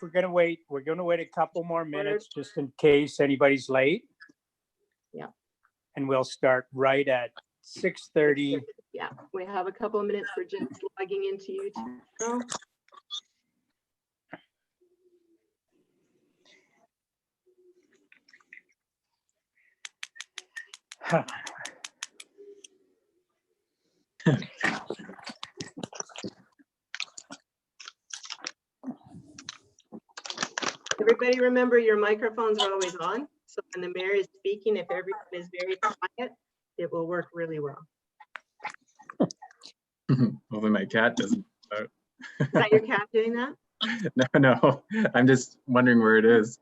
we're gonna wait a couple more minutes just in case anybody's late. Yeah. And we'll start right at 6:30. Yeah, we have a couple of minutes for just logging into you tomorrow. Everybody remember your microphones are always on. So when the mayor is speaking, if everyone is very quiet, it will work really well. Hopefully my cat doesn't. Is that your cat doing that? No, I'm just wondering where it is.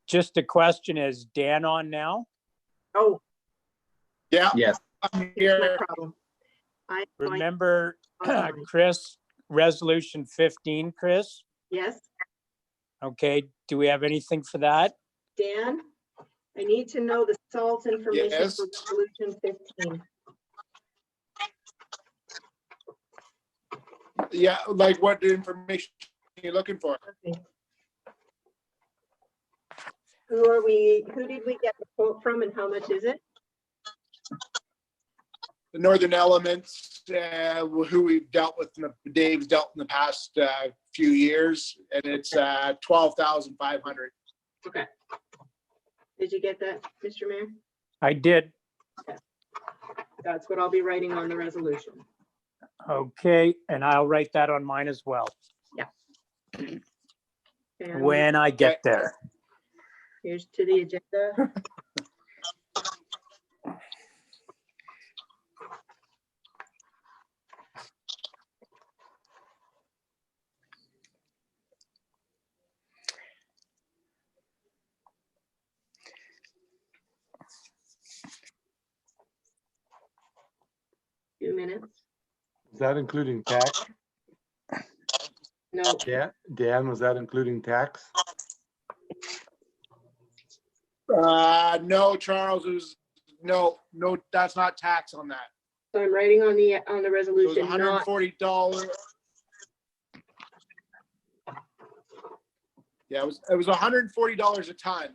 Just a question, is Dan on now? Oh, Yeah, Yes. I'm here's my here. problem. I'm going, Remember, sorry. Chris, resolution 15, Chris? yes, Okay, do we have anything for that? Dan, I need to know the salt information Yes. for resolution 15. Yeah, like what information are you looking for? Okay. Who did we get the quote from and how much is it? The Northern Elements, who we've dealt with, Dave's dealt in the past few years, and it's 12,500. Okay. Did you get that, Mr. Mayor? I did. That's what I'll be writing on the resolution. Okay, and I'll write that on mine as well, And when I get there. here's to the agenda. Few minutes. Is that including tax? No, Yeah, Dan, was that including tax? No, Charles, it was, no, that's not tax on that. so I'm writing on the It was resolution, not, $140. Yeah, it was $140 a ton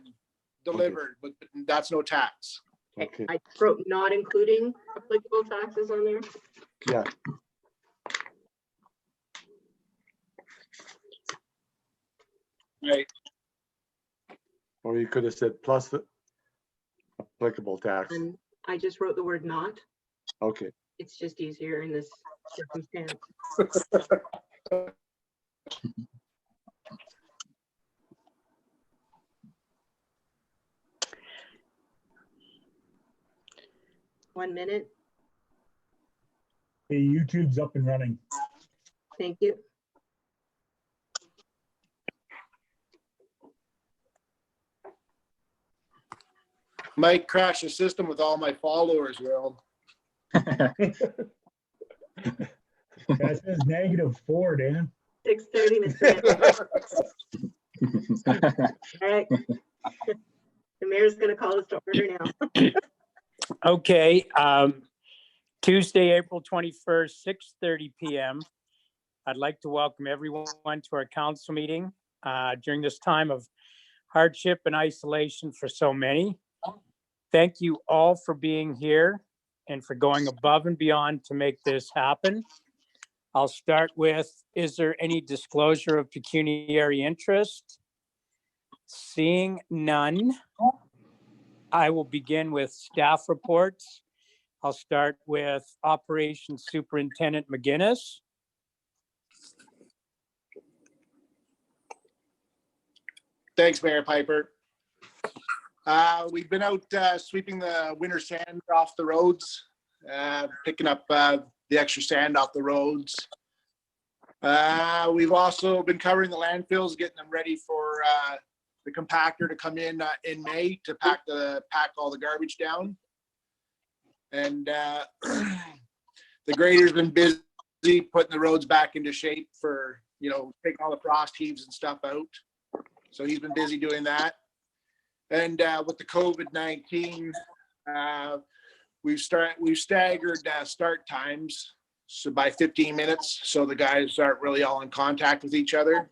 delivered, but that's no tax. Okay, I wrote not including applicable taxes on there. yeah, Right. or you could have said plus the applicable tax. And I just wrote the word not. Okay, It's just easier in this circumstance. One minute. Hey, YouTube's up and running. Thank you. Might crash the system with all my followers, Will. That says -4, Dan. 6:30, Mr. Mayor. All right. The mayor's gonna call us to order now. Okay, Tuesday, April 21st, 6:30 PM. I'd like to welcome everyone to our council meeting during this time of hardship and isolation for so many. Thank you all for being here and for going above and beyond to make this happen. I'll start with, is there any disclosure of pecuniary interest? Seeing none, I will begin with staff reports. I'll start with Operations Superintendent McGinnis. Thanks, Mayor Piper. We've been out sweeping the winter sand off the roads, picking up the extra sand off the roads. We've also been covering the landfills, getting them ready for the compactor to come in May to pack all the garbage down. And the grader's been busy putting the roads back into shape for, taking all the frost heaves and stuff out. So he's been busy doing that. And with the COVID-19, we've staggered start times. so by 15 minutes, so the guys aren't really all in contact with each other.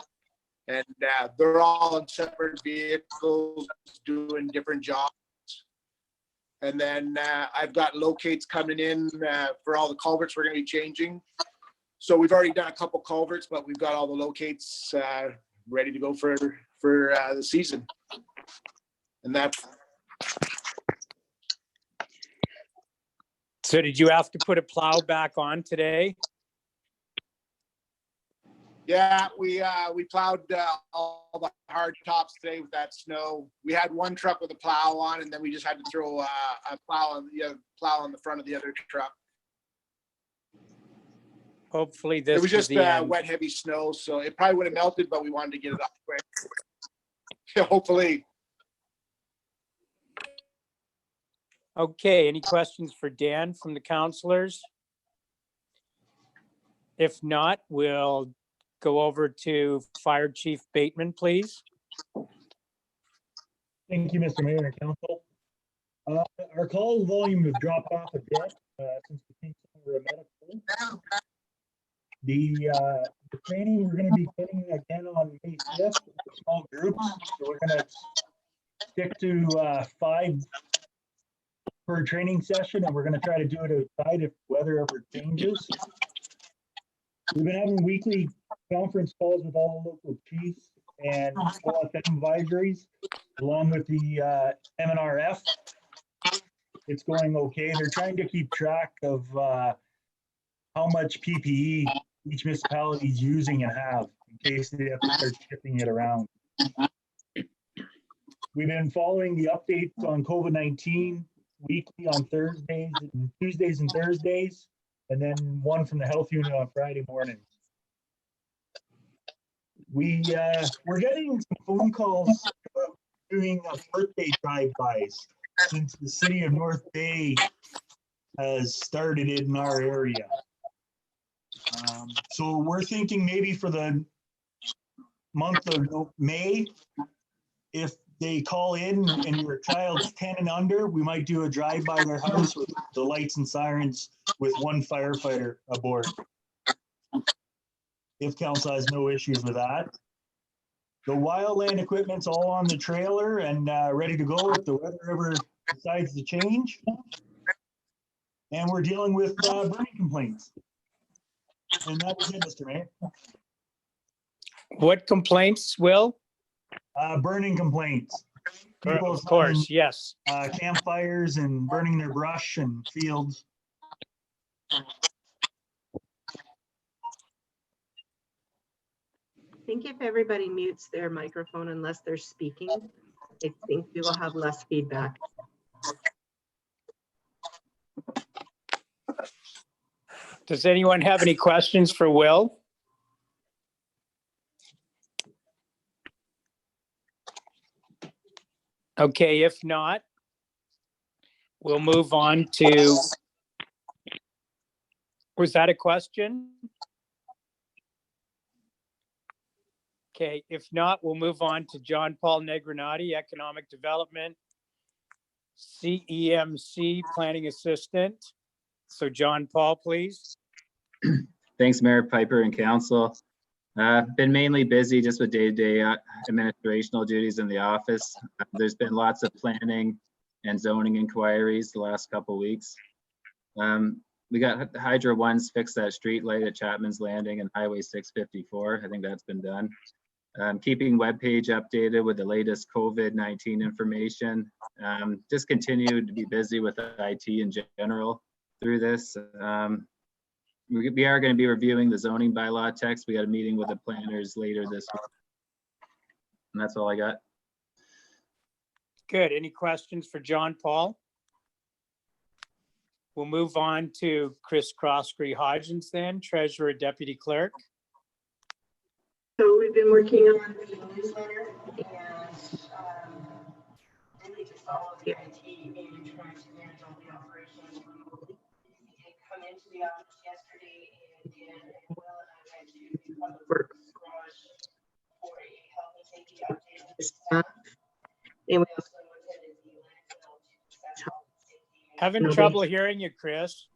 And they're all in separate vehicles doing different jobs. And then I've got locates coming in for all the culverts we're going to be changing. So we've already done a couple culverts, but we've got all the locates ready to go for the season. And that's. So did you have to put a plow back on today? Yeah, we plowed all the hard tops today with that snow. We had one truck with a plow on, and then we just had to throw a plow on the front of the other truck. Hopefully this It was just the end. wet, heavy snow, so it probably would have melted, but we wanted to get it up quick. Hopefully. Okay, any questions for Dan from the counselors? If not, we'll go over to Fire Chief Bateman, please. Thank you, Mr. Mayor and Council. Our call volume has dropped off a bit since we came over a medical. The training we're going to be getting again on May 5th, small groups. So we're going to stick to 5 per training session, and we're going to try to do it outside if weather ever changes. We've been having weekly conference calls with all the local chiefs and OFM advisories, along with the MNRF. It's going okay. They're trying to keep track of how much PPE each municipality is using and have, in case they have to start shipping it around. We've been following the updates on COVID-19 weekly on Tuesdays and Thursdays, and then one from the health unit on Friday mornings. We're getting some phone calls about doing a birthday drive-bys since the city of North Bay has started it in our area. So we're thinking maybe for the month of May, if they call in and your child's 10 and under, we might do a drive by their house with the lights and sirens with one firefighter aboard. If council has no issues with that. The wildland equipment's all on the trailer and ready to go if the weather ever decides to change. And we're dealing with burning complaints. And that was it, Mr. Mayor. What complaints, Will? Burning complaints. People Of course, yes. campfires and burning their brush and fields. I think if everybody mutes their microphone unless they're speaking, I think we will have less feedback. Does anyone have any questions for Will? Okay, if not, we'll move on to, was that a question? Okay, if not, we'll move on to John Paul Negrinati, Economic Development, CEMC Planning Assistant. So John Paul, please. Thanks, Mayor Piper and council. Been mainly busy just with day-to-day administrational duties in the office. There's been lots of planning and zoning inquiries the last couple weeks. We got Hydro One's fixed that street light at Chapman's Landing and Highway 654. I think that's been done. Keeping webpage updated with the latest COVID-19 information. Just continue to be busy with IT in general through this. We are going to be reviewing the zoning bylaw text. We got a meeting with the planners later this week. And that's all I got. Good. Any questions for John Paul? We'll move on to Chris Croskery Hodgins then, Treasurer, Deputy Clerk. So we've been working on the newsletter and really just all of the IT and trying to manage all the operations remotely. We did come into the office yesterday and Will and I went to Public Works Garage for a health and safety update with the staff. And we also attended the landfill to discuss health and safety. Having trouble hearing you, Chris.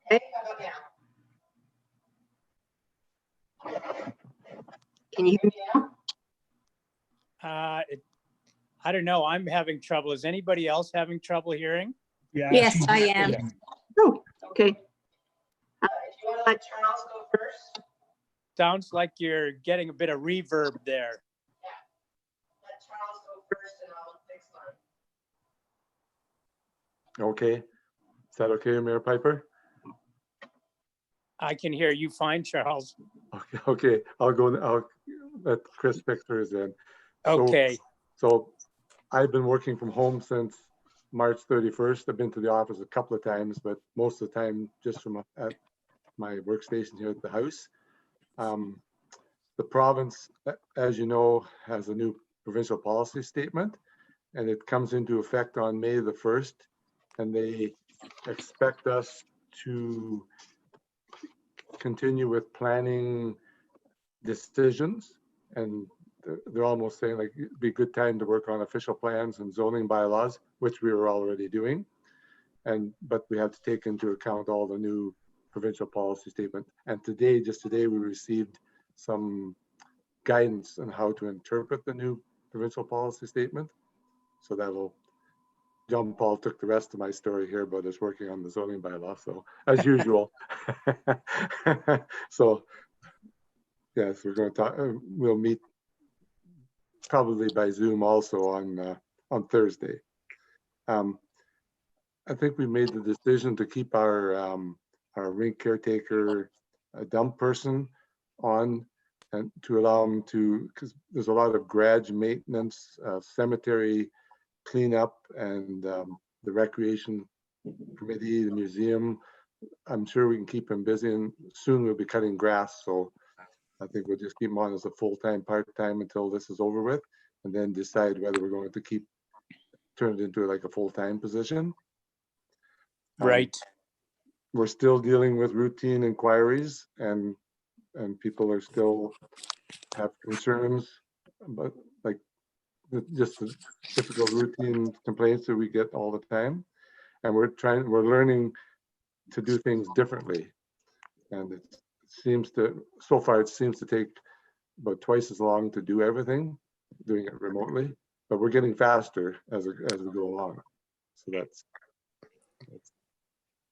Okay, how about Can you hear me now? I don't know. I'm having trouble. Is anybody else having trouble hearing? Yeah. Yes, she's- I am. Oh, okay. If you want to let Charles go first, Sounds like you're getting a bit of reverb there. let Charles go first and I'll fix mine. Okay. Is that okay, Mayor Piper? I can hear you fine, Charles. Okay, I'll let Chris pick hers then. So- Okay, So I've been working from home since March 31st. I've been to the office a couple of times, but most of the time just from at my workstation here at the house. The province, as you know, has a new provincial policy statement, and it comes into effect on May the 1st. And they expect us to continue with planning decisions, and they're almost saying like it'd be a good time to work on official plans and zoning bylaws, which we were already doing. But we have to take into account all the new provincial policy statement. And just today, we received some guidance on how to interpret the new provincial policy statement. So John Paul took the rest of my story here, but is working on the zoning bylaw. So as usual. So yes, we're going to talk, we'll meet probably by Zoom also on Thursday. I think we made the decision to keep our rink caretaker, a dump person on, and to allow them to, because there's a lot of garage maintenance, cemetery cleanup, and the recreation committee, the museum. I'm sure we can keep him busy, and soon we'll be cutting grass. So I think we'll just keep him on as a full-time, part-time until this is over with, and then decide whether we're going to turn it into like a full-time position. right. We're still dealing with routine inquiries, and people are still have concerns, but like just the typical routine complaints that we get all the time. And we're learning to do things differently. And so far it seems to take about twice as long to do everything, doing it remotely, but we're getting faster as we go along. So that's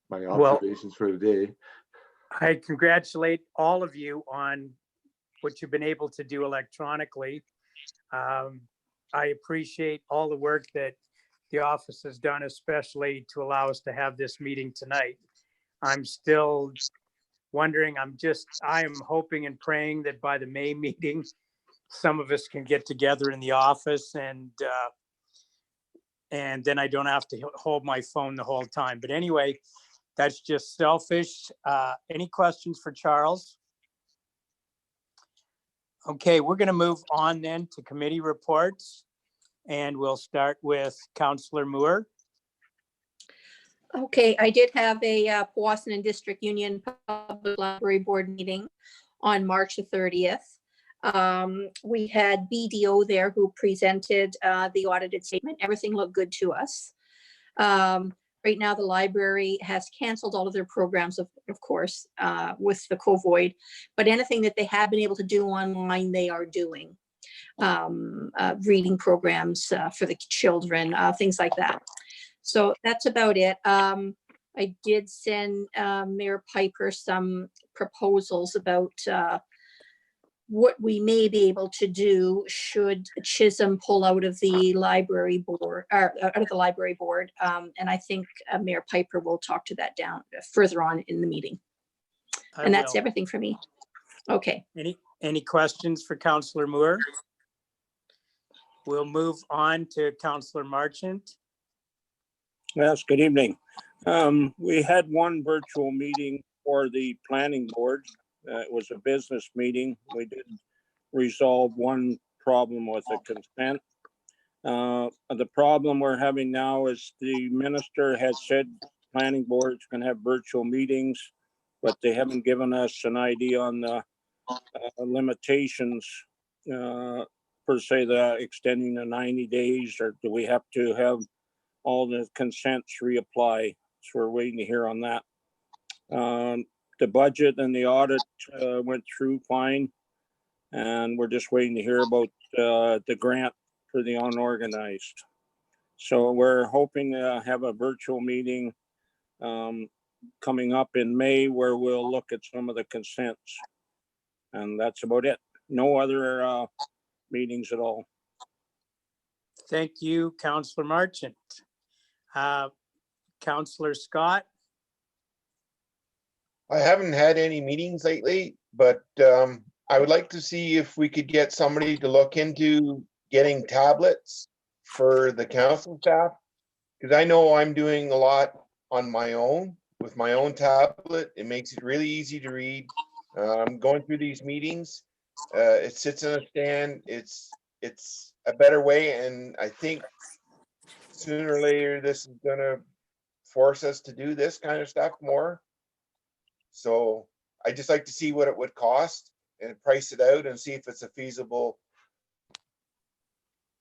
my observations for today. I congratulate all of you on what you've been able to do electronically. I appreciate all the work that the office has done, especially to allow us to have this meeting tonight. I'm still wondering, I am hoping and praying that by the May meeting, some of us can get together in the office and then I don't have to hold my phone the whole time. But anyway, that's just selfish. Any questions for Charles? Okay, we're going to move on then to committee reports, and we'll start with Councillor Moore. Okay, I did have a Powassan District Union Public Library Board meeting on March the 30th. We had BDO there who presented the audited statement. Everything looked good to us. Right now, the library has canceled all of their programs, of course, with the COVID, but anything that they have been able to do online, they are doing. Reading programs for the children, things like that. So that's about it. I did send Mayor Piper some proposals about what we may be able to do should Chisholm pull out of the library board, or out of the library board. And I think Mayor Piper will talk to that down further on in the meeting. I And that's will. everything for me. Okay. Any questions for Councillor Moore? We'll move on to Councillor Marchant. Yes, good evening. We had one virtual meeting for the planning board. It was a business meeting. We did resolve one problem with the consent. The problem we're having now is the minister has said planning board's gonna have virtual meetings, but they haven't given us an idea on the limitations, per se, the extending the 90 days, or do we have to have all the consents reapply? So we're waiting to hear on that. The budget and the audit went through fine. And we're just waiting to hear about the grant for the unorganized. So we're hoping to have a virtual meeting coming up in May where we'll look at some of the consents. And that's about it. No other meetings at all. Thank you, Councillor Marchant. Councillor Scott? I haven't had any meetings lately, but I would like to see if we could get somebody to look into getting tablets for the council staff. Because I know I'm doing a lot on my own with my own tablet. It makes it really easy to read. I'm going through these meetings. It sits in a stand. It's a better way, and I think sooner or later this is gonna force us to do this kind of stuff more. So I just like to see what it would cost and price it out and see if it's a feasible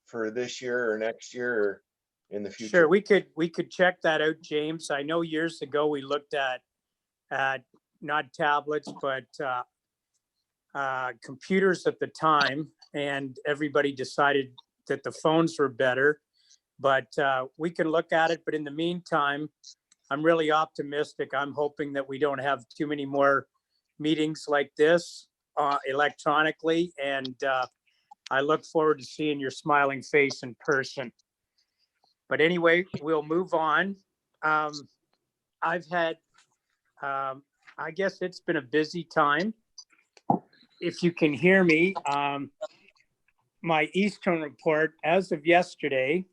for this year or next year or in the future. Sure, we could check that out, James. I know years ago we looked at not tablets, but computers at the time, and everybody decided that the phones were better. But we can look at it. But in the meantime, I'm really optimistic. I'm hoping that we don't have too many more meetings like this electronically. And I look forward to seeing your smiling face in person. But anyway, we'll move on. I've had, I guess it's been a busy time. If you can hear me, my East Home report, as of yesterday,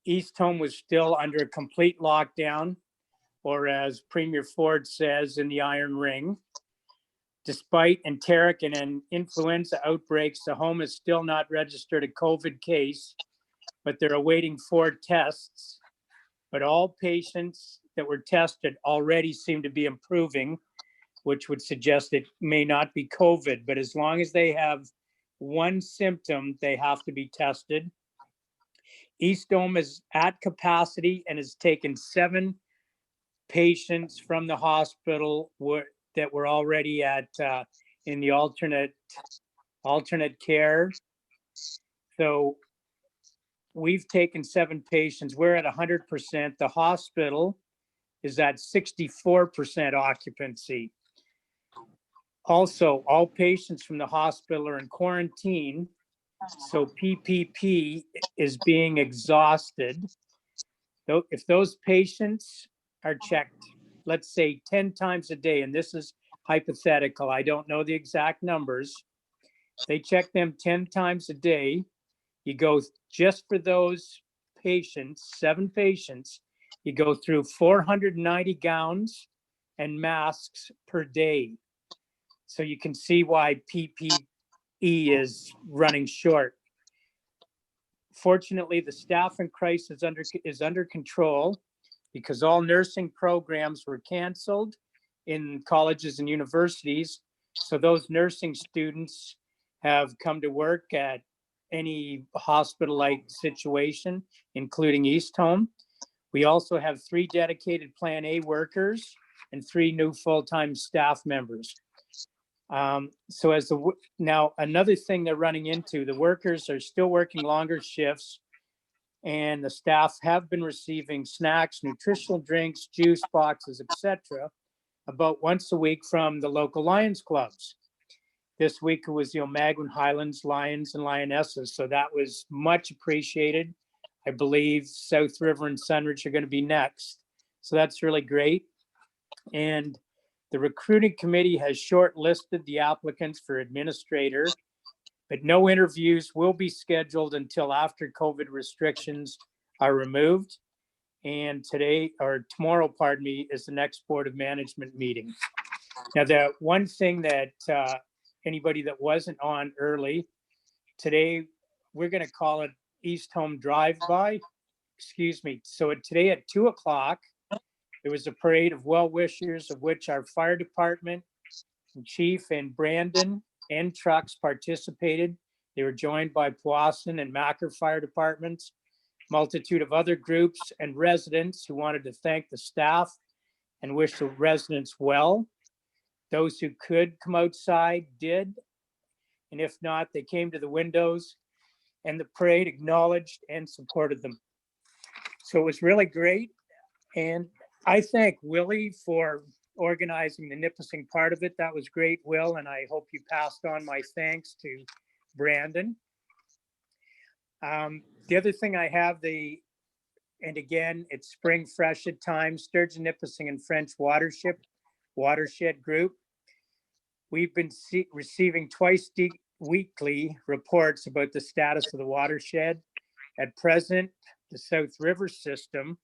East Home was still under a complete lockdown, or as Premier Ford says, in the iron ring. Despite enteric and influenza outbreaks, the home has still not registered a COVID case, but they're awaiting 4 tests. But all patients that were tested already seem to be improving, which would suggest it may not be COVID. But as long as they have one symptom, they have to be tested. East Home is at capacity and has taken 7 patients from the hospital that were already at in the alternate care. So we've taken 7 patients. We're at 100%. The hospital is at 64% occupancy. Also, all patients from the hospital are in quarantine. So PPP is being exhausted. Though, if those patients are checked, let's say 10 times a day, and this is hypothetical, I don't know the exact numbers. They check them 10 times a day. You go just for those patients, 7 patients, you go through 490 gowns and masks per day. So you can see why PPE is running short. Fortunately, the staffing crisis is under control because all nursing programs were canceled in colleges and universities. So those nursing students have come to work at any hospital-like situation, including East Home. We also have 3 dedicated Plan A workers and 3 new full-time staff members. So now another thing they're running into, the workers are still working longer shifts, and the staff have been receiving snacks, nutritional drinks, juice boxes, etc., about once a week from the local Lions clubs. This week it was the Omaguen Highlands Lions and Lionesses, so that was much appreciated. I believe South River and Sunridge are going to be next, so that's really great. And the recruiting committee has shortlisted the applicants for administrator, but no interviews will be scheduled until after COVID restrictions are removed. And tomorrow, is the next Board of Management meeting. Now, the one thing that anybody that wasn't on early, today, we're going to call it East Home Drive-By. Excuse me. So today at 2 o'clock, there was a parade of well-wishers, of which our fire department chief and Brandon and trucks participated. They were joined by Powassan and Macker fire departments, multitude of other groups and residents who wanted to thank the staff and wish the residents well. Those who could come outside did. And if not, they came to the windows and the parade acknowledged and supported them. So it was really great. And I thank Willie for organizing the Nipissing part of it. That was great, Will, and I hope you passed on my thanks to Brandon. The other thing I have, and again, it's spring freshet time, Sturgeon, Nipissing and French Watershed Group. We've been receiving twice weekly reports about the status of the watershed. At present, the South River system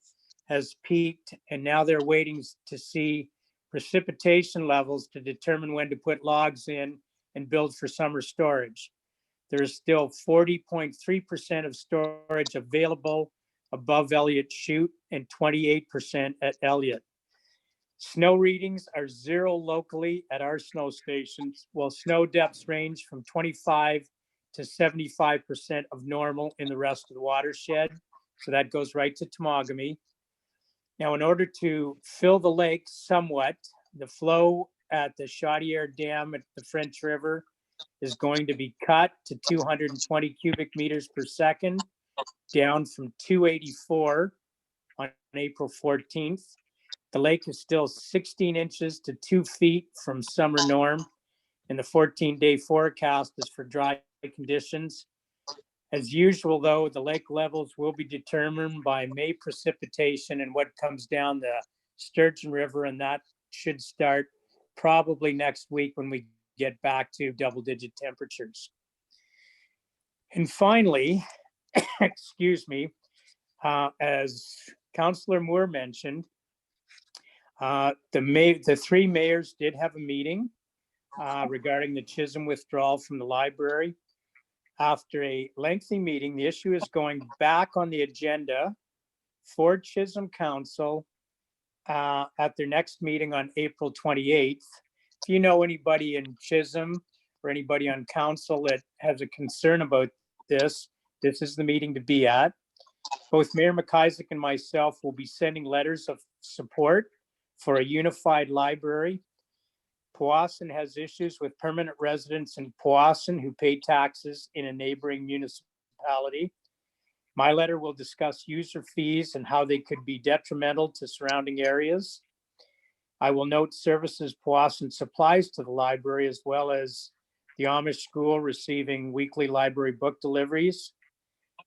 has peaked, and now they're waiting to see precipitation levels to determine when to put logs in and build for summer storage. There is still 40.3% of storage available above Elliott Chute and 28% at Elliott. Snow readings are 0 locally at our snow stations, while snow depths range from 25 to 75% of normal in the rest of the watershed. So that goes right to Temagami. Now, in order to fill the lake somewhat, the flow at the Chaudière Dam at the French River is going to be cut to 220 cubic meters per second, down from 284 on April 14th. The lake is still 16 inches to 2 feet from summer norm, and the 14-day forecast is for dry conditions. As usual, though, the lake levels will be determined by May precipitation and what comes down the Sturgeon River, and that should start probably next week when we get back to double-digit temperatures. And finally, excuse me, as Councillor Moore mentioned, the 3 mayors did have a meeting regarding the Chisholm withdrawal from the library. After a lengthy meeting, the issue is going back on the agenda for Chisholm Council at their next meeting on April 28th. If you know anybody in Chisholm or anybody on council that has a concern about this, this is the meeting to be at. Both Mayor McIsaac and myself will be sending letters of support for a unified library. Powassan has issues with permanent residents in Powassan who pay taxes in a neighboring municipality. My letter will discuss user fees and how they could be detrimental to surrounding areas. I will note services Powassan supplies to the library, as well as the Amish school receiving weekly library book deliveries.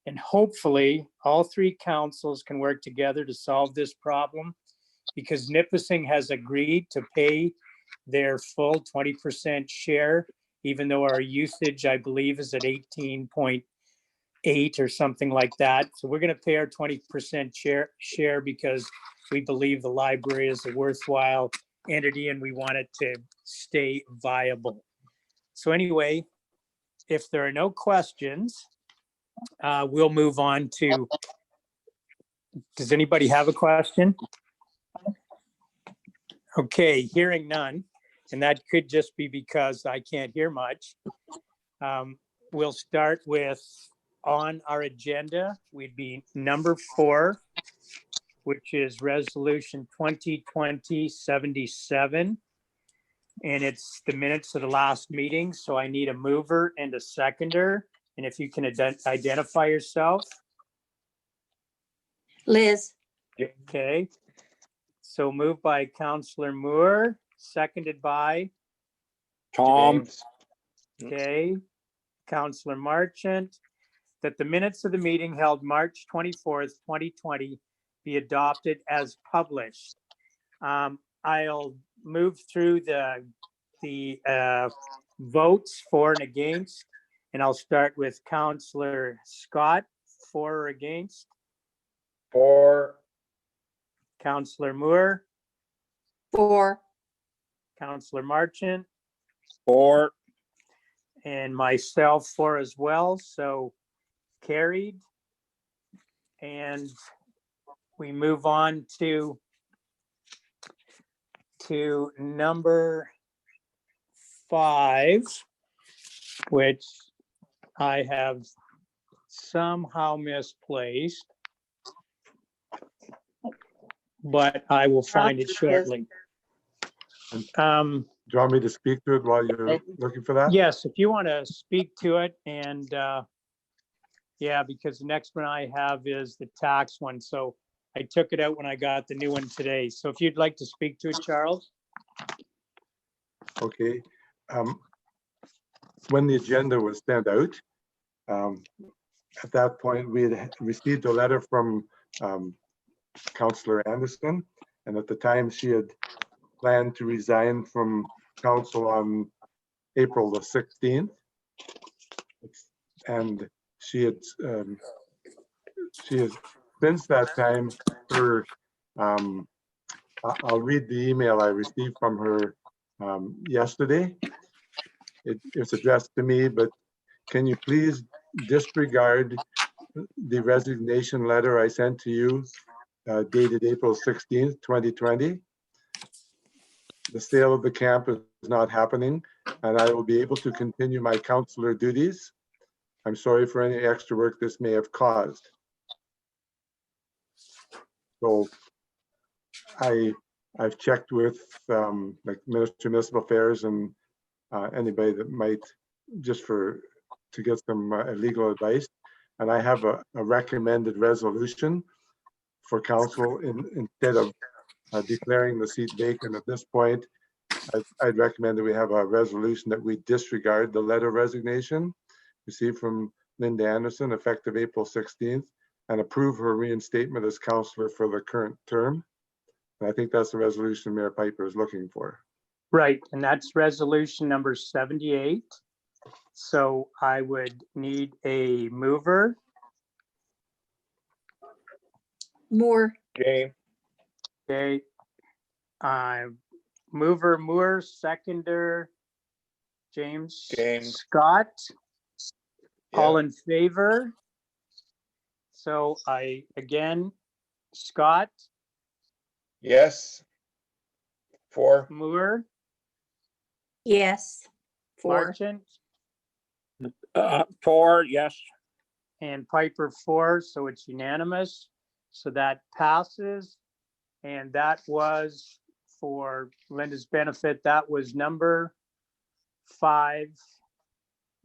And hopefully all 3 councils can work together to solve this problem, because Nipissing has agreed to pay their full 20% share, even though our usage, I believe, is at 18.8 or something like that. So we're going to pay our 20% share because we believe the library is a worthwhile entity and we want it to stay viable. So anyway, if there are no questions, we'll move on to, does anybody have a question? Okay, hearing none, and that could just be because I can't hear much. We'll start with, on our agenda, would be number 4, which is resolution 2020-77. And it's the minutes of the last meeting. So I need a mover and a seconder. And if you can identify yourself. Liz, Okay. So moved by Councillor Moore, seconded by, Tom, James. okay, Councillor Marchant, that the minutes of the meeting held March 24th, 2020 be adopted as published. I'll move through the votes for and against, and I'll start with Councillor Scott, for or against, For. Councillor Moore, 4, Councillor Marchant, for, and myself for as well, so carried. And we move on to number 5, which I have somehow misplaced, but I will find it shortly. you want me to speak to it while you're looking for that? Yes, if you want to speak to it and, yeah, because the next one I have is the tax one. So I took it out when I got the new one today. So if you'd like to speak to it, Charles? Okay. When the agenda was sent out, at that point, we had received a letter from Councillor Anderson. And at the time, she had planned to resign from council on April the 16th. And she has, since that time, I'll read the email I received from her yesterday. It's addressed to me, but can you please disregard the resignation letter I sent to you dated April 16th, 2020? The sale of the camp is not happening, and I will be able to continue my councillor duties. I'm sorry for any extra work this may have caused. So I've checked with like Ministry of Municipal Affairs and anybody that might, just to get some legal advice. And I have a recommended resolution for council instead of declaring the seat vacant at this point. I'd recommend that we have a resolution that we disregard the letter of resignation received from Linda Anderson effective April 16th and approve her reinstatement as councillor for the current term. And I think that's the resolution Mayor Piper is looking for. Right, and that's resolution number 78. So I would need a mover. Moore, James, Okay. Mover Moore, seconder James James. Scott. All Yeah. in favor? So again, Scott, Yes. 4. Moore, yes. 4, Marchant, 4, yes. and Piper 4, so it's unanimous. So that passes. And that was, for Linda's benefit, that was number 5,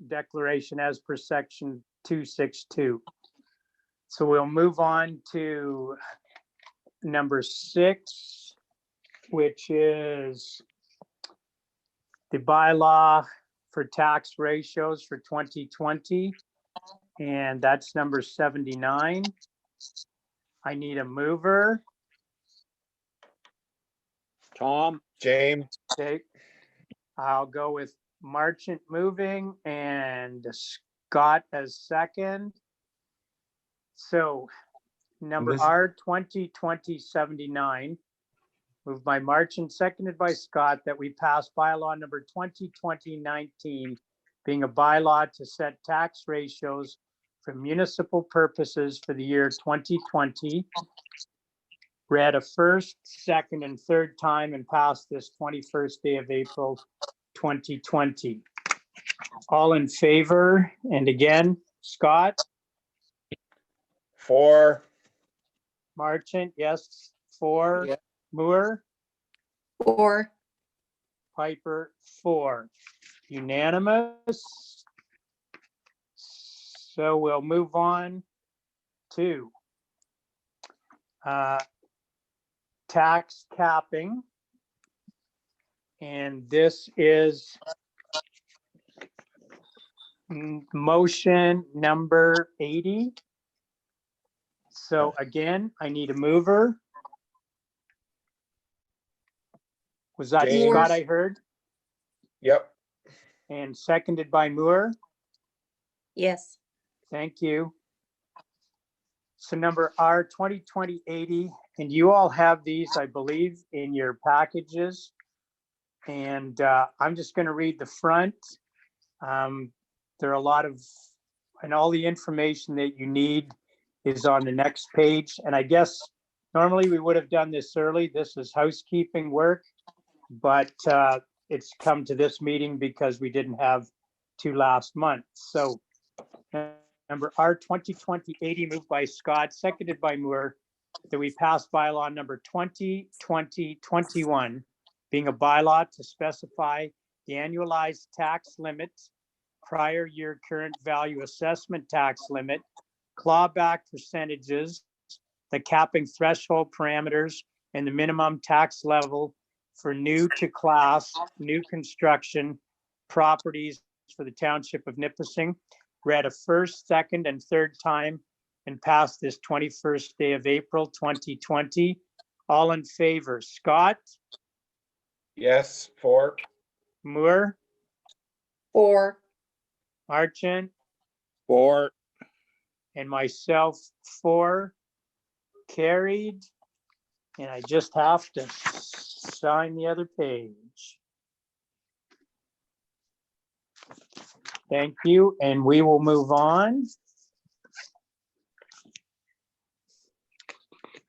declaration as per section 262. So we'll move on to number 6, which is the bylaw for tax ratios for 2020. And that's number 79. I need a mover. Tom, James, Okay. I'll go with Marchant moving and Scott as second. So number this- R 2020-79, moved by Marchant, seconded by Scott, that we pass bylaw number 2020-19, being a bylaw to set tax ratios for municipal purposes for the year 2020. Read a first, second, and third time and passed this 21st day of April 2020. All in favor? And again, Scott, 4. Marchant, yes, 4, Yeah. Moore, 4, Piper, 4. Unanimous. So we'll move on to tax capping. And this is motion number 80. So again, I need a mover. Was that James. Scott I heard? Yep. And seconded by Moore? yes. Thank you. So number R 2020-80, and you all have these, I believe, in your packages. And I'm just going to read the front. There are a lot of, and all the information that you need is on the next page. And I guess normally we would have done this early. This is housekeeping work, but it's come to this meeting because we didn't have 2 last month. So number R 2020-80, moved by Scott, seconded by Moore, that we pass bylaw number 2020-21, being a bylaw to specify the annualized tax limit, prior year current value assessment tax limit, clawback percentages, the capping threshold parameters, and the minimum tax level for new to class, new construction properties for the township of Nipissing, read a first, second, and third time and passed this 21st day of April 2020. All in favor, Scott, Yes, for. Moore, For. Marchant, For. and myself for. Carried. And I just have to sign the other page. Thank you, and we will move on.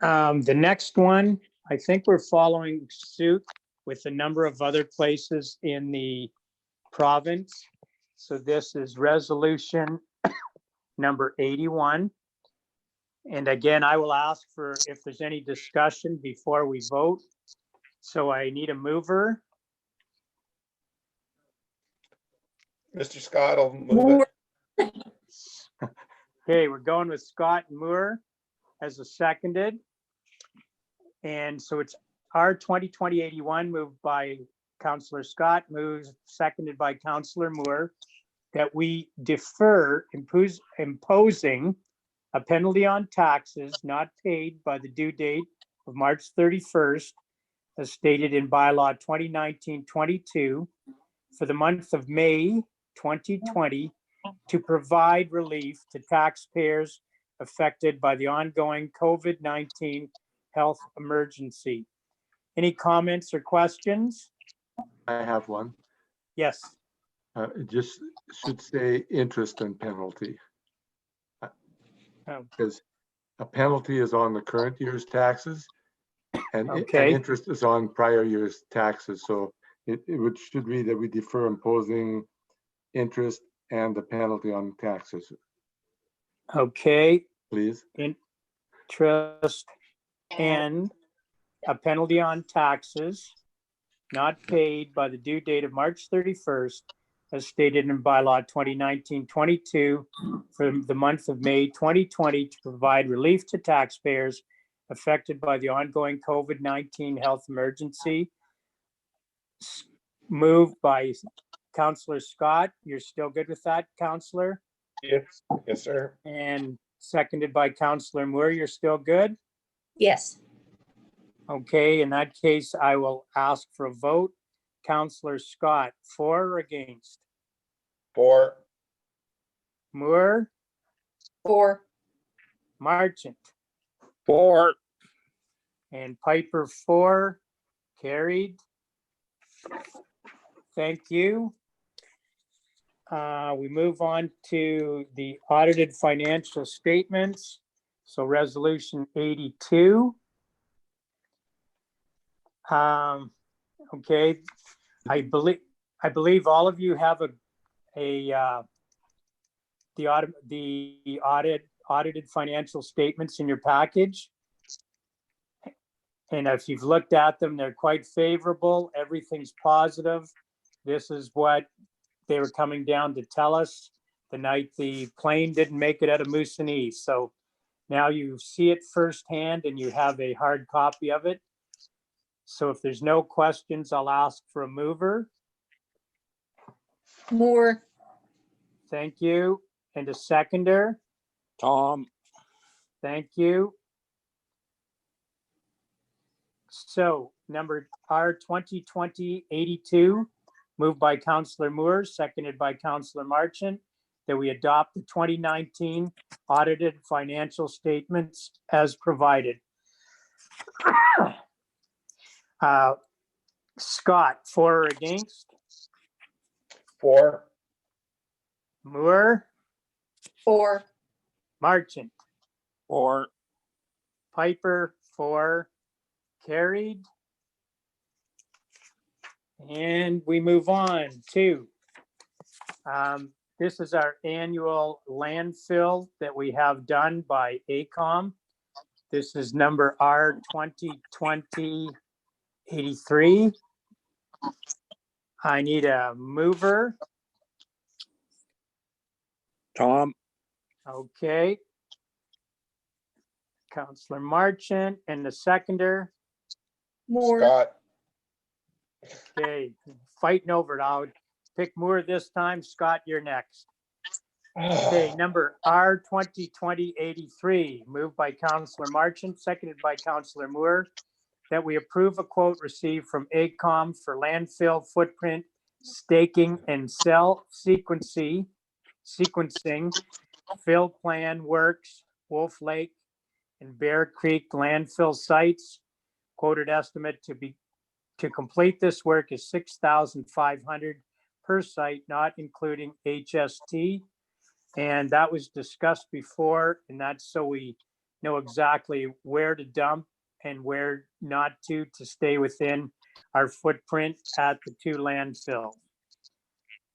The next one, I think we're following suit with a number of other places in the province. So this is resolution number 81. And again, I will ask for if there's any discussion before we vote. So I need a mover. Mr. Scott will move Moore. it. Okay, we're going with Scott Moore as a seconded. And so it's R 2020-81 moved by Councillor Scott, moves seconded by Councillor Moore, that we defer imposing a penalty on taxes not paid by the due date of March 31st, as stated in bylaw 2019-22 for the month of May 2020 to provide relief to taxpayers affected by the ongoing COVID-19 health emergency. Any comments or questions? I have one. Yes. It just should say interest and penalty. Oh. Because a penalty is on the current year's taxes and Okay. interest is on prior year's taxes. So it should read that we defer imposing interest and the penalty on taxes, Okay. please. Interest and a penalty on taxes not paid by the due date of March 31st, as stated in bylaw 2019-22 for the month of May 2020 to provide relief to taxpayers affected by the ongoing COVID-19 health emergency. Moved by Councillor Scott. You're still good with that, Councillor? Yes, yes, sir. And seconded by Councillor Moore. You're still good? Yes. Okay, in that case, I will ask for a vote. Councillor Scott, for or against? For. Moore, For. Marchant, For. and Piper for. Carried. Thank you. We move on to the audited financial statements. So resolution 82. Okay, I believe all of you have the audited financial statements in your package. And if you've looked at them, they're quite favorable. Everything's positive. This is what they were coming down to tell us the night the plane didn't make it out of Moosonee. So now you see it firsthand and you have a hard copy of it. So if there's no questions, I'll ask for a mover. Moore. Thank you. And a seconder. Tom. Thank you. So number R 2020-82, moved by Councillor Moore, seconded by Councillor Marchant, that we adopt the 2019 audited financial statements as provided. Scott, for or against? For. Moore, For. Marchant, For. Piper, for. Carried. And we move on to, this is our annual landfill that we have done by AECOM. This is number R 2020-83. I need a mover. Tom, Okay. Counselor Marchant and the seconder. Moore, Scott, Okay, fighting over it. I'll pick Moore this time. Scott, you're next. Okay, number R 2020-83, moved by Counselor Marchant, seconded by Counselor Moore, that we approve a quote received from AECOM for landfill footprint staking and cell sequencing, fill plan works, Wolf Lake and Bear Creek landfill sites. Quoted estimate to complete this work is $6,500 per site, not including HST. And that was discussed before, and that's so we know exactly where to dump and where not to stay within our footprint at the two landfills.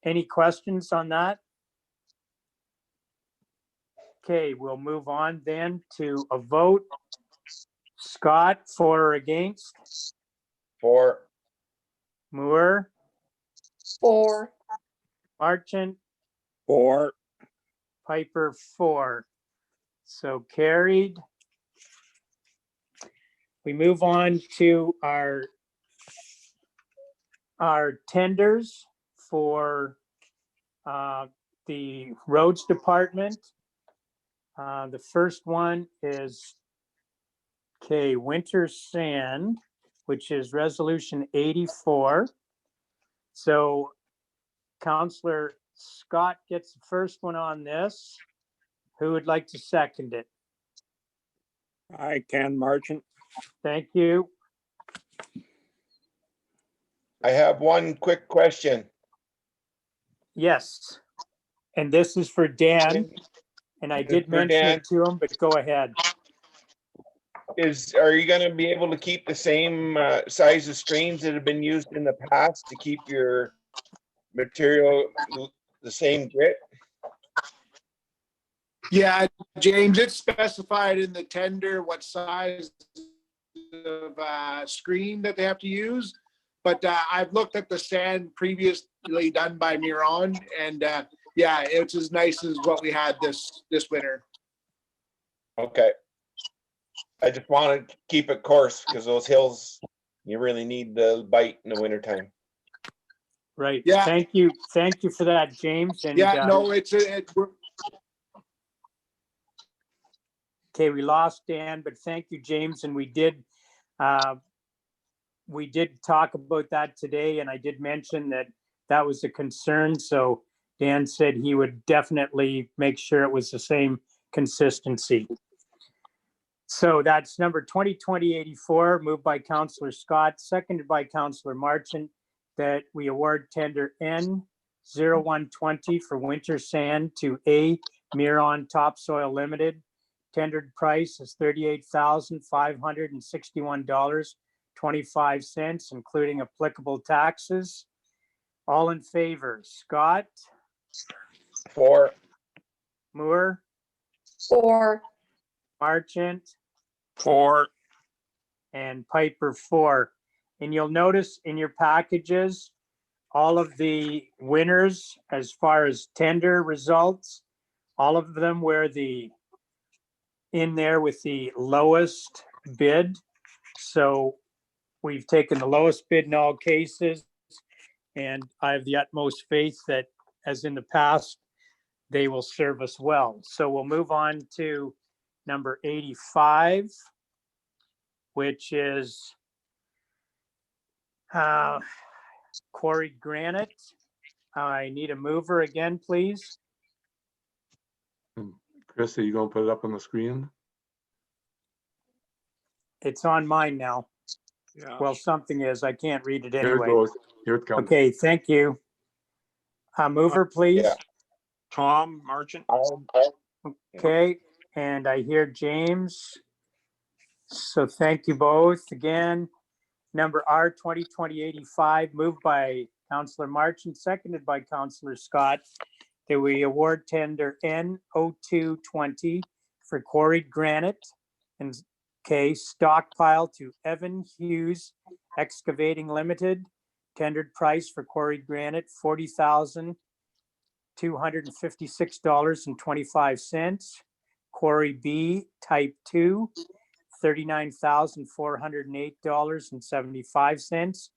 Any questions on that? Okay, we'll move on then to a vote. Scott, for or against? for, Moore, four, Marchant, for, Piper, 4. So carried. We move on to our tenders for the roads department. The first one is, okay, winter sand, which is resolution 84. So Counselor Scott gets the first one on this. Who would like to second it? I can, Marchant. Thank you. I have one quick question. Yes. And this is for Dan, and I did For mention Dan. it to him, but go ahead. Are you gonna be able to keep the same size of screens that have been used in the past to keep your material the same grit? Yeah, James, it's specified in the tender what size of screen that they have to use. But I've looked at the sand previously done by Miron, and yeah, it's as nice as what we had this winter. Okay. I just want to keep it coarse because those hills, you really need the bite in the wintertime. Right. Yeah. Thank you. Thank you for that, James. And Yeah, no, okay, we lost Dan, but thank you, James. And we did talk about that today, and I did mention that that was a concern. So Dan said he would definitely make sure it was the same consistency. So that's number 2020-84, moved by Counselor Scott, seconded by Counselor Marchant, that we award tender N0120 for winter sand to A. Miron Topsoil Limited. Tendered price is $38,561.25, including applicable taxes. All in favor, Scott, For, Moore, four, Marchant, For, and Piper, 4. And you'll notice in your packages, all of the winners, as far as tender results, all of them were in there with the lowest bid. So we've taken the lowest bid in all cases. And I have the utmost faith that, as in the past, they will serve us well. So we'll move on to number 85, which is quarried granite. I need a mover again, please. Chris, are you gonna put it up on the screen? It's on mine now. yeah, Well, something is, I can't read it Here it anyway. goes. Here it comes. Okay, thank you. Mover, please. yeah. Tom, Marchant. Okay, and I hear James. So thank you both again. Number R 2020-85, moved by Counselor Marchant, seconded by Counselor Scott, that we award tender N0220 for quarried granite and stockpile to Evan Hughes Excavating Limited, tendered price for quarry granite, $40,256.25. Quarry B, type 2, $39,408.75,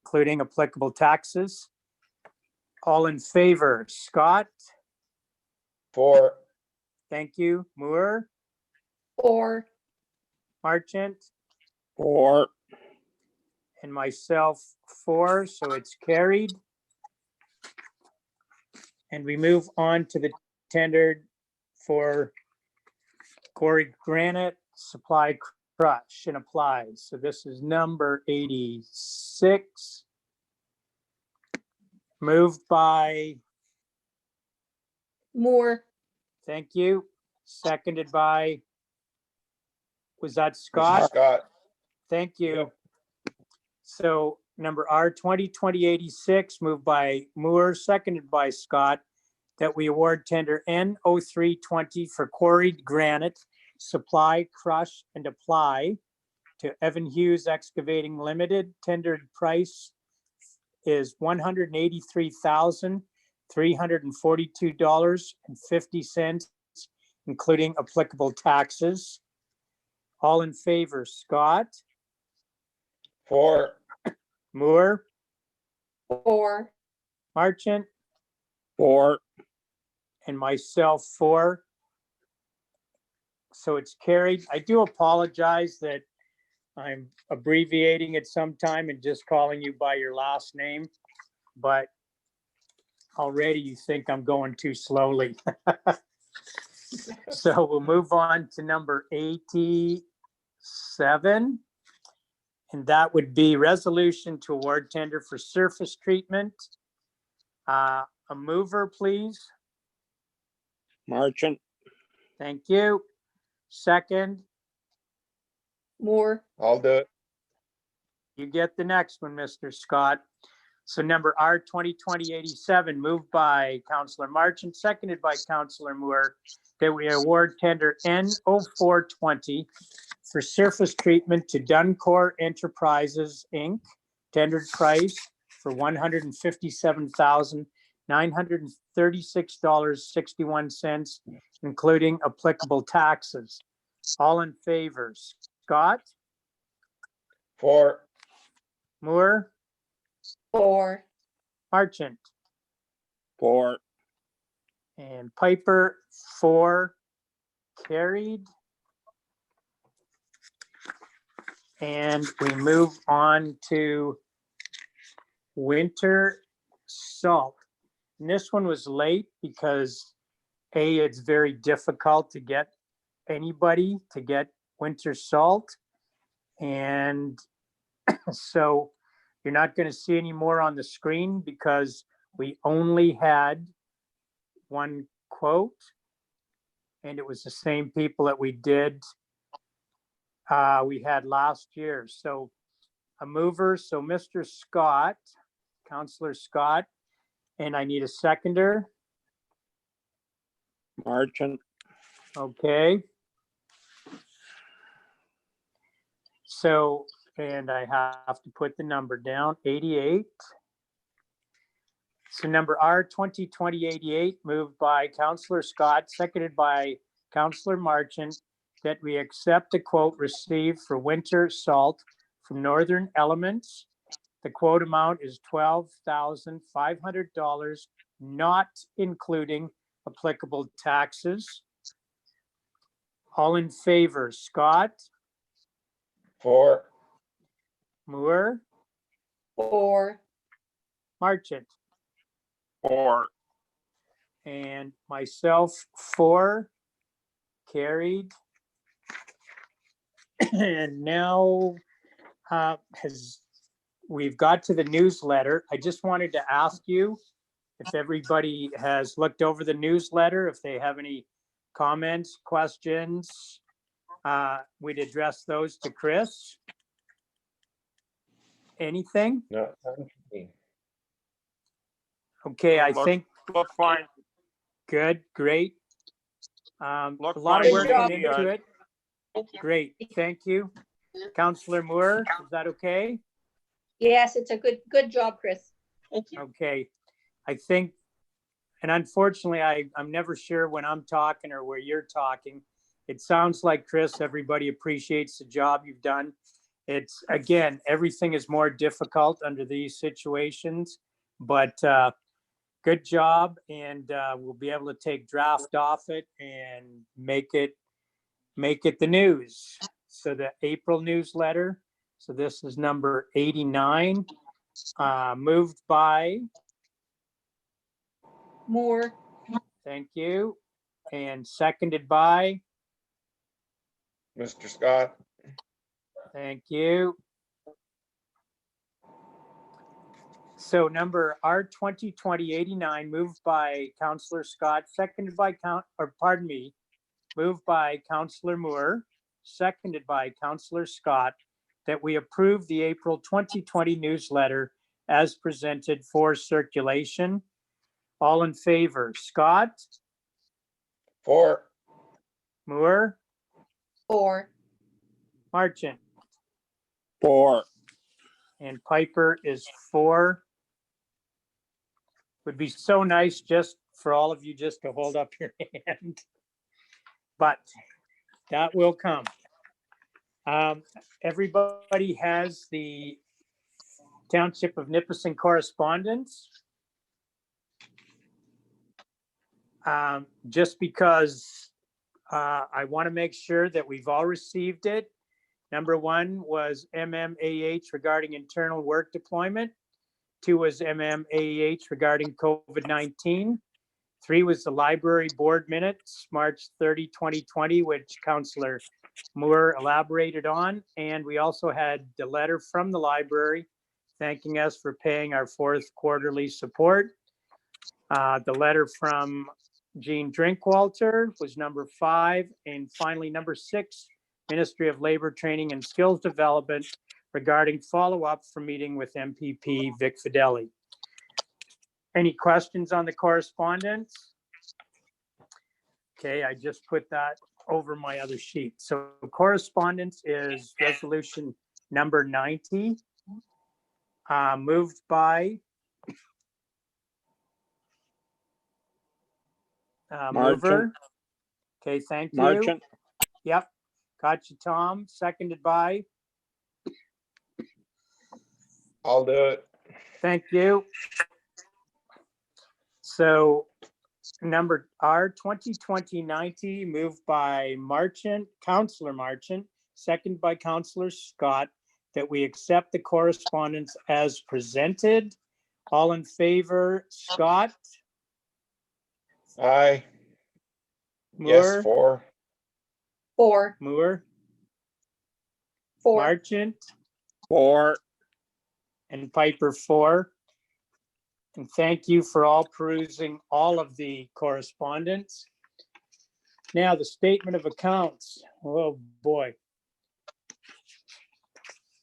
including applicable taxes. All in favor, Scott? For, Thank you. Moore, For. Marchant, For. and myself for, so it's carried. And we move on to the tendered for quarry granite supply crush and apply. So this is number 86. Moved by, Moore. thank you, seconded by, was that Scott? Scott, Thank you. So number R 2020-86, moved by Moore, seconded by Scott, that we award tender N 0320 for quarried granite, supply, crush, and apply to Evan Hughes Excavating Limited. Tendered price is $183,342.50, including applicable taxes. All in favor, Scott? for, Moore, For. Marchant, For. and myself for. So it's carried. I do apologize that I'm abbreviating it sometime and just calling you by your last name, but already you think I'm going too slowly. So we'll move on to number 87. And that would be resolution to award tender for surface treatment. A mover, please. Marchant. Thank you. Second, Moore. I'll do it. you get the next one, Mr. Scott. So number R 2020-87, moved by Councillor Marchant, seconded by Councillor Moore, that we award tender N 0420 for surface treatment to Duncor Enterprises, Inc. Tendered price for $157,936.61, including applicable taxes. All in favor, Scott, For, Moore, For. Marchant, For. and Piper, for, carried. And we move on to winter salt. And this one was late because A, it's very difficult to get anybody to get winter salt. And so you're not going to see any more on the screen because we only had one quote. And it was the same people that we had last year. So a mover, so Mr. Scott, Councillor Scott, and I need a seconder. Marchant. Okay. So, and I have to put the number down, 88. So number R 2020-88, moved by Councillor Scott, seconded by Councillor Marchant, that we accept the quote received for winter salt from Northern Elements. The quote amount is $12,500, not including applicable taxes. All in favor, Scott, for, Moore, For. Marchant, For. and myself for, carried. And now we've got to the newsletter. I just wanted to ask you if everybody has looked over the newsletter, if they have any comments, questions, we'd address those to Chris. Anything? no, not me. Okay, I Look- think, Look fine. good, great. A Look lot of fine work to went me, into it. Great, thank you. Councillor Moore, is that okay? Yes, it's a good job, Chris. Thank you. Okay, I think, and unfortunately, I'm never sure when I'm talking or where you're talking. It sounds like, Chris, everybody appreciates the job you've done. It's, again, everything is more difficult under these situations, but good job, and we'll be able to take draft off it and make it the news. So the April newsletter, so this is number 89, moved by, Moore, thank you, and seconded by, Mr. Scott, thank you. So number R 2020-89, moved by Councillor Scott, seconded by moved by Councillor Moore, seconded by Councillor Scott, that we approve the April 2020 newsletter as presented for circulation. All in favor, Scott, for, Moore, 4, Marchant, 4, and Piper is 4. Would be so nice just for all of you just to hold up your hand. But that will come. Everybody has the Township of Nipissing correspondence. Just because I want to make sure that we've all received it. Number 1 was MMAH regarding internal work deployment. 2 was MMAH regarding COVID-19. 3 was the library board minutes, March 30, 2020, which Councillor Moore elaborated on. And we also had the letter from the library thanking us for paying our 4th quarterly support. The letter from Jean Drinkwalter was number 5. And finally, number 6, Ministry of Labor Training and Skills Development regarding follow-up from meeting with MPP Vic Fideli. Any questions on the correspondence? Okay, I just put that over my other sheet. So correspondence is resolution number 90, moved by mover. Okay, thank you. Marchant, Yep, got you, Tom. Seconded by, I'll do it. thank you. So number R 2020-90, moved by Marchant, Councillor Marchant, seconded by Councillor Scott, that we accept the correspondence as presented. All in favor, Scott, Aye, Moore, yes, 4, 4, Moore, 4. Marchant, 4, and Piper 4. And thank you for all perusing all of the correspondence. Now, the statement of accounts. Oh, boy.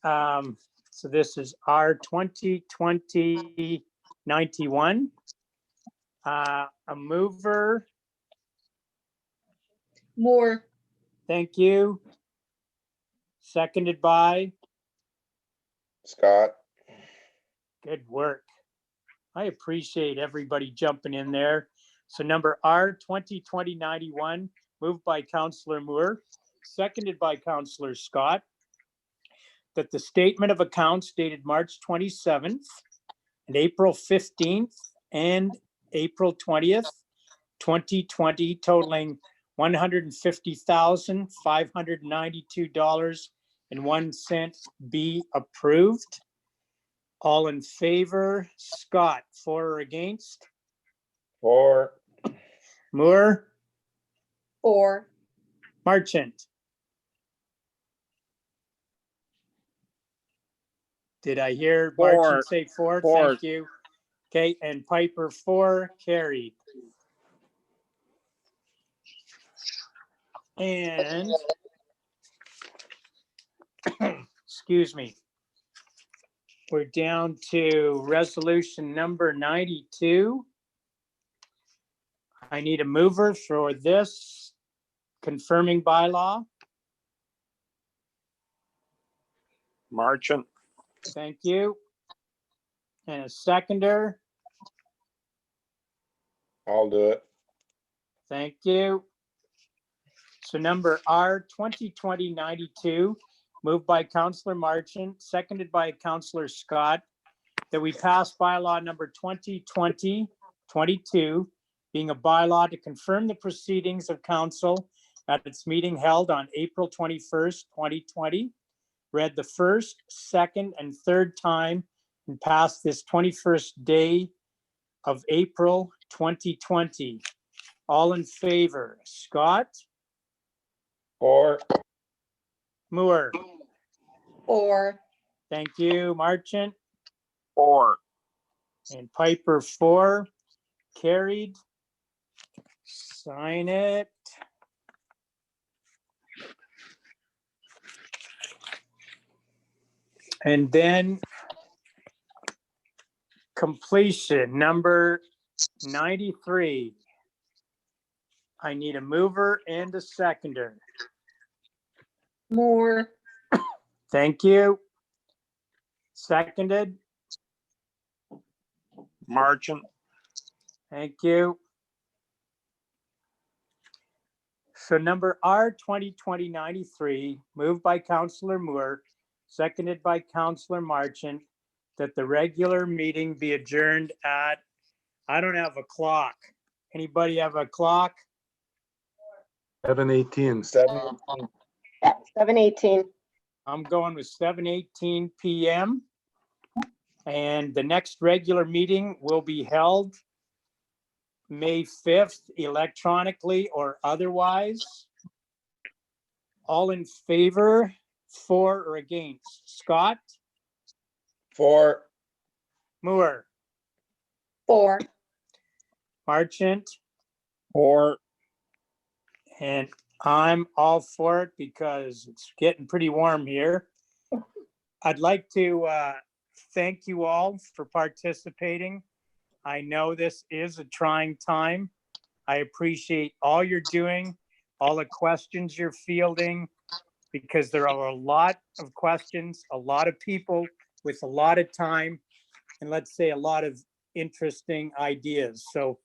So this is R 2020-91. A mover, Moore, thank you. Seconded by, Scott, good work. I appreciate everybody jumping in there. So number R 2020-91, moved by Councillor Moore, seconded by Councillor Scott, that the statement of accounts dated March 27th and April 15th and April 20th, 2020, totaling $150,592.01 be approved. All in favor, Scott, for or against? 4, Moore, 4, Marchant. Did I hear 4. Marchant say 4? 4. Thank you. Okay, and Piper 4, carried. And, excuse me, we're down to resolution number 92. I need a mover for this confirming bylaw. Marchant, Thank you. and a seconder. I'll do it. Thank you. So number R 2020-92, moved by Counselor Marchant, seconded by Counselor Scott, that we pass bylaw number 2020-22, being a bylaw to confirm the proceedings of council at its meeting held on April 21st, 2020, read the first, second, and third time, and passed this 21st day of April 2020. All in favor, Scott, Or, Moore, Or, thank you, Marchant, Or, and Piper, 4, carried. Sign it. And then completion, number 93. I need a mover and a seconder. Moore, Thank you. Seconded, Marchant, thank you. So number R 2020-93, moved by Counselor Moore, seconded by Counselor Marchant, that the regular meeting be adjourned at, I don't have a clock. Anybody have a clock? 7:18. 7:18. I'm going with 7:18 PM. And the next regular meeting will be held May 5th, electronically or otherwise. All in favor, for or against? Scott, for, Moore, for, Marchant, or, and I'm all for it because it's getting pretty warm here. I'd like to thank you all for participating. I know this is a trying time. I appreciate all you're doing, all the questions you're fielding, because there are a lot of questions, a lot of people with a lot of time, and let's say a lot of interesting ideas. So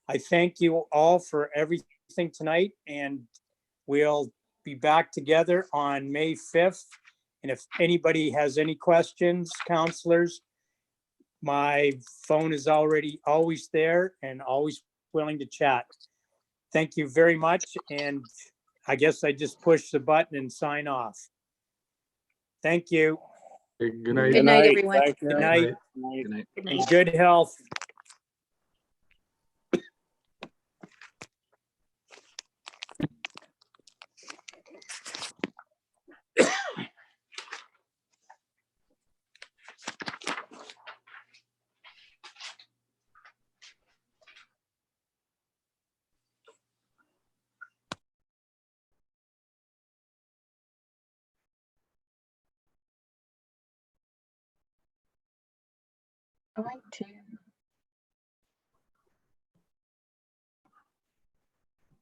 I thank you all for everything tonight, and we'll be back together on May 5th. And if anybody has any questions, counselors, my phone is already always there and always willing to chat. Thank you very much. And I guess I just push the button and sign off. Thank you. Okay, good good night. night, everyone. Thank you. Good night Good night. and good health. I like to.